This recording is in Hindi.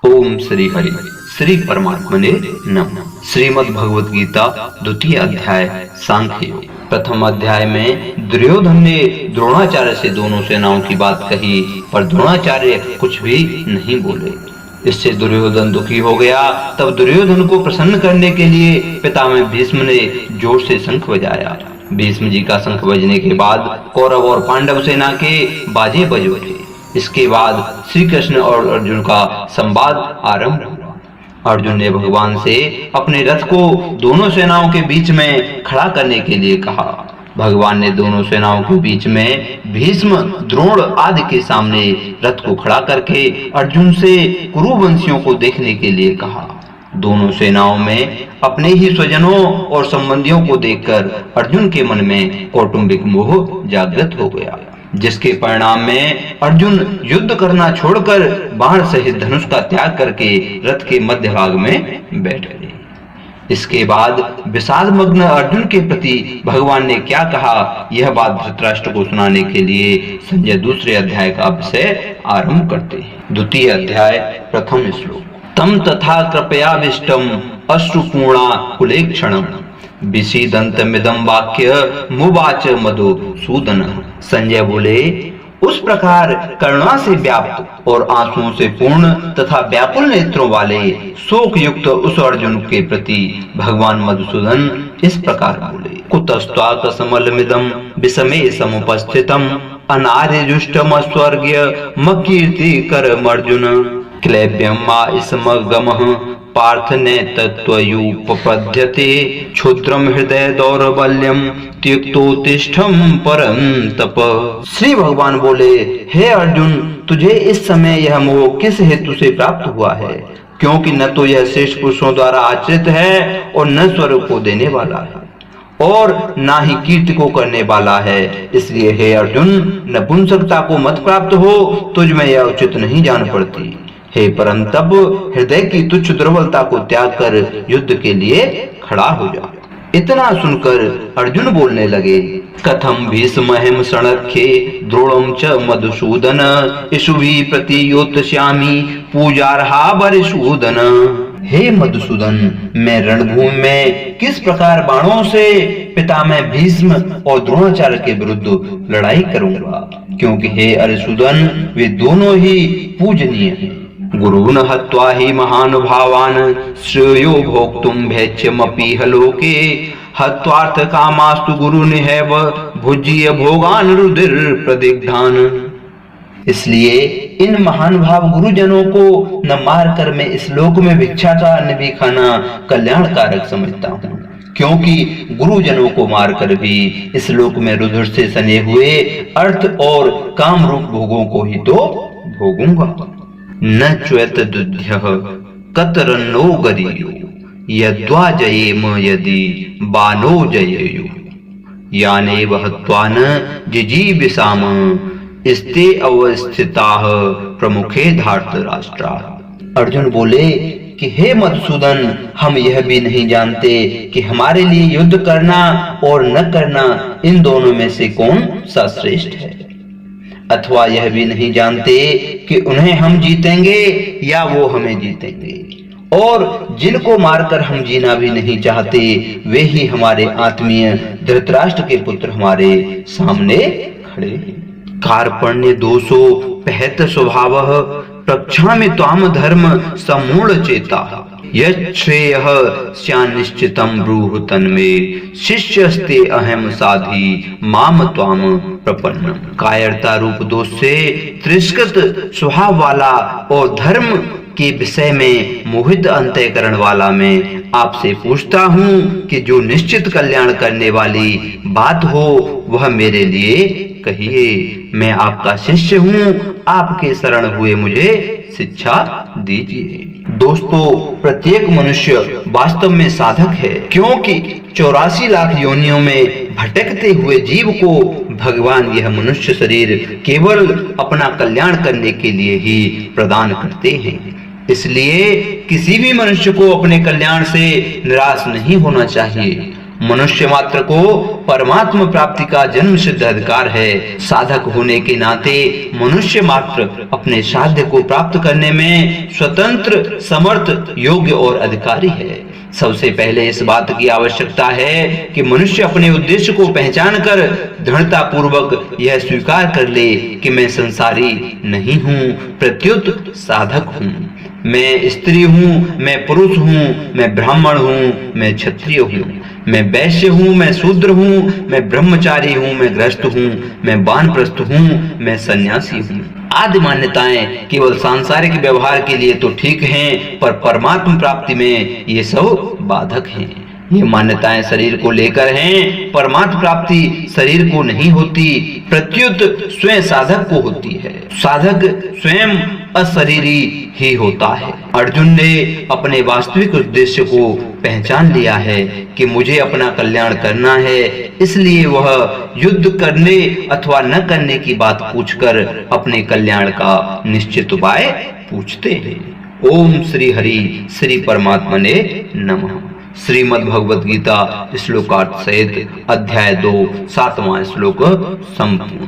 ओम श्री हरि श्री परमात्मने नमः। श्रीमद् भगवत गीता द्वितीय अध्याय सांख्य योग। प्रथम अध्याय में दुर्योधन ने द्रोणाचार्य से दोनों सेनाओं की बात कही, पर द्रोणाचार्य कुछ भी नहीं बोले। इससे दुर्योधन दुखी हो गया। तब दुर्योधन को प्रसन्न करने के लिए पितामह भीष्म ने जोर से शंख बजाया। भीष्म जी का शंख बजने के बाद कौरव और पांडव सेना के बाजे बज उठे। इसके बाद श्री कृष्ण और अर्जुन का संवाद आरंभ हुआ। अर्जुन ने भगवान से अपने रथ को दोनों सेनाओं के बीच में खड़ा करने के लिए कहा। भगवान ने दोनों सेनाओं के बीच में भीष्म, द्रोण आदि के सामने रथ को खड़ा करके अर्जुन से कुरुवंशियों को देखने के लिए कहा। दोनों सेनाओं में अपने ही स्वजनों और संबंधियों को देखकर अर्जुन के मन में कौटुंबिक मोह जागृत हो गया, जिसके परिणाम में अर्जुन युद्ध करना छोड़कर बाण सहित धनुष का त्याग करके रथ के मध्य भाग में बैठ गए। इसके बाद विषाद मग्न अर्जुन के प्रति भगवान ने क्या कहा, यह बात धृतराष्ट्र को सुनाने के लिए संजय दूसरे अध्याय का विषय आरंभ करते हैं। द्वितीय अध्याय प्रथम श्लोक। तम तथा कृपयाविष्टम अश्रुपूर्णा कुलेक्षणम विषीदन्तमिदं वाक्य मुवाच मधुसूदन। संजय बोले, उस प्रकार करुणा से व्याप्त और आंसुओं से पूर्ण तथा व्याकुल नेत्रों वाले शोक युक्त उस अर्जुन के प्रति भगवान मधुसूदन इस प्रकार बोले। कुतस्त्वाकसमलमिदं विषमे समुपस्थितम् अनार्यजुष्टम स्वर्गीय मकीर्ति करमर्जुन क्लैब्यं मा इसमगमः पार्थ ने तत्त्वयुपपद्यते क्षुद्रम हृदय दौर्बल्यम त्यक्तोत्तिष्ठं परं तप। श्री भगवान बोले, हे अर्जुन, तुझे इस समय यह मोह किस हेतु से प्राप्त हुआ है? क्योंकि न तो यह श्रेष्ठ पुरुषों द्वारा आचरित है और न स्वर्ग को देने वाला है और ना ही कीर्ति को करने वाला है। इसलिए हे अर्जुन, नपुंसकता को मत प्राप्त हो, तुझ में यह उचित नहीं जान पड़ती। हे परंतप, हृदय की तुच्छ दुर्बलता को त्याग कर युद्ध के लिए खड़ा हो जा। इतना सुनकर अर्जुन बोलने लगे, कथम भीष्महं शरणख्ये द्रोणं च मधुसूदन इषुभि प्रतियोत्स्यामि पूजार्हा वरिसूदन। हे मधुसूदन, मैं रणभूमि में किस प्रकार बाणों से पितामह भीष्म और द्रोणाचार्य के विरुद्ध लड़ाई करूंगा, क्योंकि हे अरिसूदन, वे दोनों ही पूजनीय हैं। गुरून् हत्वा हि महानुभावान् श्रेयो भोक्तुं भैक्ष्यमपीह लोके हत्वार्थ कामास्तु गुरुनिहैव भुज्य भोगान् रुधिर प्रदिग्धान्। इसलिए इन महानुभाव गुरुजनों को न मारकर मैं इस लोक में भिक्षा का अन्न भी खाना कल्याणकारक समझता हूँ, क्योंकि गुरुजनों को मारकर भी इस लोक में रुधिर से सने हुए अर्थ और काम रूप भोगों को ही तो भोगूंगा। न च्वेतदुध्यः कतरन्नो गरियो यद्वा जयेम यदि बानो जयेयु यानेव हत्वा न जिजीविषाम स्ते अवस्थिताः प्रमुखे धार्तराष्ट्रा। अर्जुन बोले कि हे मधुसूदन, हम यह भी नहीं जानते कि हमारे लिए युद्ध करना और न करना इन दोनों में से कौन सा श्रेष्ठ है, अथवा यह भी नहीं जानते कि उन्हें हम जीतेंगे या वो हमें जीतेंगे, और जिनको मारकर हम जीना भी नहीं चाहते वे ही हमारे आत्मीय धृतराष्ट्र के पुत्र हमारे सामने खड़े हैं। कार्पण्य दोषो पहत स्वभावः प्रक्षामि त्वाम धर्म समूढ़ चेता यच्छ्रेयः स्यान्निश्चितं ब्रूहि तन्मे शिष्यस्ते अहम साधि माम त्वाम प्रपन्नम। कायरता रूप दोष से तिरस्कृत स्वभाव वाला और धर्म के विषय में मोहित अंतःकरण वाला मैं आपसे पूछता हूँ कि जो निश्चित कल्याण करने वाली बात हो वह मेरे लिए कहिए। मैं आपका शिष्य हूँ, आपके शरण हुए मुझे शिक्षा दीजिए। दोस्तों, प्रत्येक मनुष्य वास्तव में साधक है, क्योंकि 84 लाख योनियों में भटकते हुए जीव को भगवान यह मनुष्य शरीर केवल अपना कल्याण करने के लिए ही प्रदान करते हैं। इसलिए किसी भी मनुष्य को अपने कल्याण से निराश नहीं होना चाहिए मनुष्य मात्र को परमात्मा प्राप्ति का जन्म सिद्ध अधिकार है। साधक होने के नाते मनुष्य मात्र अपने साध्य को प्राप्त करने में स्वतंत्र, समर्थ, योग्य और अधिकारी है। सबसे पहले इस बात की आवश्यकता है कि मनुष्य अपने उद्देश्य को पहचान कर दृढ़ता पूर्वक यह स्वीकार कर ले कि मैं संसारी नहीं हूँ, प्रत्युत साधक हूँ। मैं स्त्री हूँ, मैं पुरुष हूँ, मैं ब्राह्मण हूँ, मैं क्षत्रिय हूँ, मैं वैश्य हूँ, मैं शूद्र हूँ, मैं ब्रह्मचारी हूँ, मैं गृहस्थ हूँ, मैं वानप्रस्थ हूँ, मैं सन्यासी हूँ। आदि मान्यताएं केवल सांसारिक व्यवहार के लिए तो ठीक हैं, पर परमात्मा प्राप्ति में ये सब बाधक हैं। ये मान्यताएं शरीर को लेकर हैं, परमात्मा प्राप्ति शरीर को नहीं होती, प्रत्युत स्वयं साधक को होती है। साधक स्वयं अशरीरी ही होता है। अर्जुन ने अपने वास्तविक उद्देश्य को पहचान लिया है कि मुझे अपना कल्याण करना है, इसलिए वह युद्ध करने अथवा न करने की बात पूछकर अपने कल्याण का निश्चित उपाय पूछते हैं। ओम श्री हरि श्री परमात्मने नमः। श्रीमद् भगवद गीता श्लोकार्थ सहित अध्याय 2 7वां श्लोक संपूर्ण।